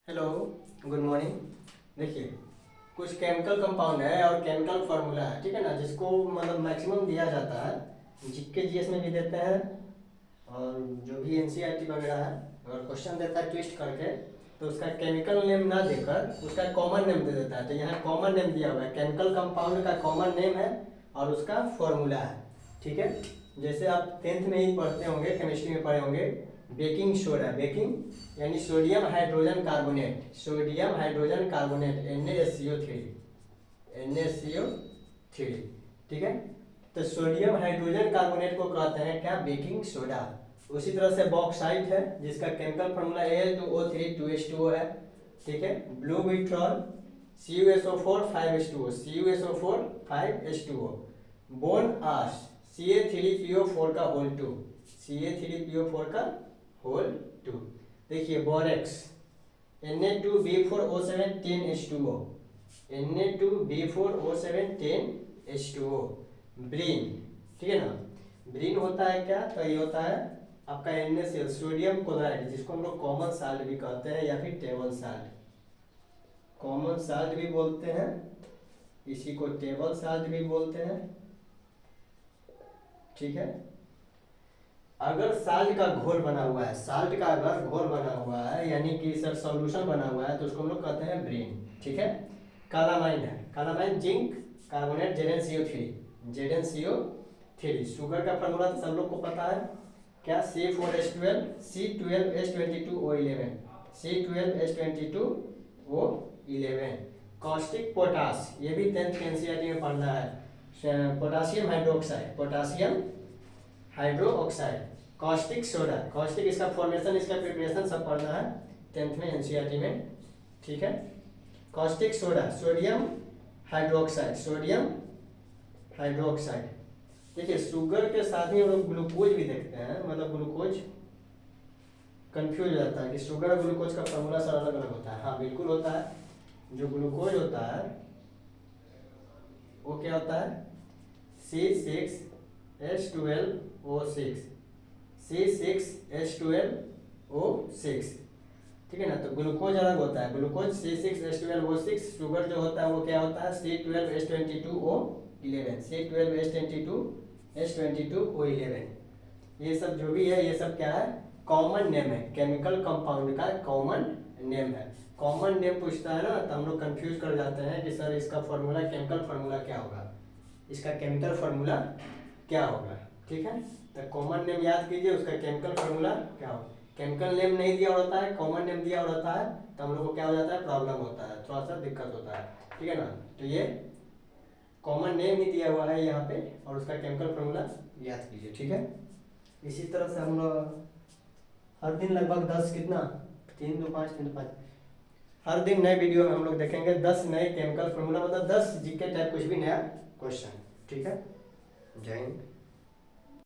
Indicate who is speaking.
Speaker 1: Hello, good morning. देखिए, कुछ chemical compound है और केमिकल फार्मूला है, ठीक है ना, जिसको मतलब मैक्सिमम दिया जाता है, जीके जीएस में भी देते हैं और जो भी एनसीईआरटी वगैरह है, अगर क्वेश्चन देता है ट्विस्ट करके तो उसका केमिकल नेम ना देकर उसका कॉमन नेम दे देता है। तो यहाँ कॉमन नेम दिया हुआ है, केमिकल कंपाउंड का कॉमन नेम है और उसका फॉर्मूला है, ठीक है। जैसे आप 10th में ही पढ़ते होंगे, केमिस्ट्री में पढ़े होंगे, बेकिंग सोडा, बेकिंग यानी sodium hydrogen carbonate, sodium hydrogen carbonate NaSCO3, NaCO3, ठीक है। तो सोडियम हाइड्रोजन कार्बोनेट को कहते हैं क्या, बेकिंग सोडा। उसी तरह से बॉक्साइट है जिसका केमिकल फार्मूला Al2O3 2H2O है, ठीक है। Blue vitriol CuSO4 5H2O, CuSO4 5H2O। Bone आश Ca3PO4 का होल 2, Ca3PO4 का होल 2। देखिए borax Na2B4O7 10H2O, Na2B4O7 10H2O। ब्रीन, ठीक है ना, ब्रीन होता है क्या, तो ये होता है आपका NaCl, सोडियम क्लोराइड, जिसको हम लोग कॉमन साल्ट भी कहते हैं या फिर टेबल साल्ट, कॉमन साल्ट भी बोलते हैं, इसी को टेबल साल्ट भी बोलते हैं, ठीक है। अगर साल्ट का घोल बना हुआ है, साल्ट का अगर घोल बना हुआ है यानी कि सर सॉल्यूशन बना हुआ है, तो उसको हम लोग कहते हैं ब्रीन, ठीक है। कालामाइन है, calamine zinc carbonate ZnCO3, ZnCO3। Sugar का फार्मूला तो सब लोग को पता है क्या, C4H12 C12H22O11, C12H22O11। Caustic potash, ये भी 10th एनसीईआरटी में पढ़ना है, potassium hydroxide, potassium hydroxide. Caustic soda, caustic इसका फॉर्मेशन, इसका प्रिपरेशन सब पढ़ना है 10th में एनसीईआरटी में, ठीक है। Caustic soda sodium hydroxide, sodium hydroxide. देखिए शुगर के साथ ही हम लोग ग्लूकोज भी देखते हैं, मतलब ग्लूकोज कंफ्यूज हो जाता है कि शुगर और ग्लूकोज का फॉर्मूला सर अलग अलग होता है। हाँ बिल्कुल होता है, जो ग्लूकोज होता है वो क्या होता है, C6H12O6, C6H12O6, ठीक है ना। तो ग्लूकोज अलग होता है, ग्लूकोज C6H12O6। शुगर जो होता है वो क्या होता है, C12H22O11, C12H22O11। ये सब जो भी है, ये सब क्या है, कॉमन नेम है, केमिकल कंपाउंड का कॉमन नेम है। कॉमन नेम पूछता है ना तो हम लोग कंफ्यूज कर जाते हैं कि सर इसका फॉर्मूला, केमिकल फार्मूला क्या होगा, इसका केमिकल फार्मूला क्या होगा, ठीक है। तो कॉमन नेम याद कीजिए, उसका केमिकल फार्मूला क्या होगा। केमिकल नेम नहीं दिया होता है, कॉमन नेम दिया होता है, तो हम लोग को क्या हो जाता है, प्रॉब्लम होता है, थोड़ा सा दिक्कत होता है, ठीक है ना। तो ये कॉमन नेम ही दिया हुआ है यहाँ पे और उसका केमिकल फार्मूला याद कीजिए, ठीक है। इसी तरह से हम लोग हर दिन लगभग 10 कितना 3 2 5 3 2 5 हर दिन नए वीडियो में हम लोग देखेंगे 10 नए केमिकल फार्मूला, मतलब 10 जीके टाइप कुछ भी नया क्वेश्चन, ठीक है। जय हिंद।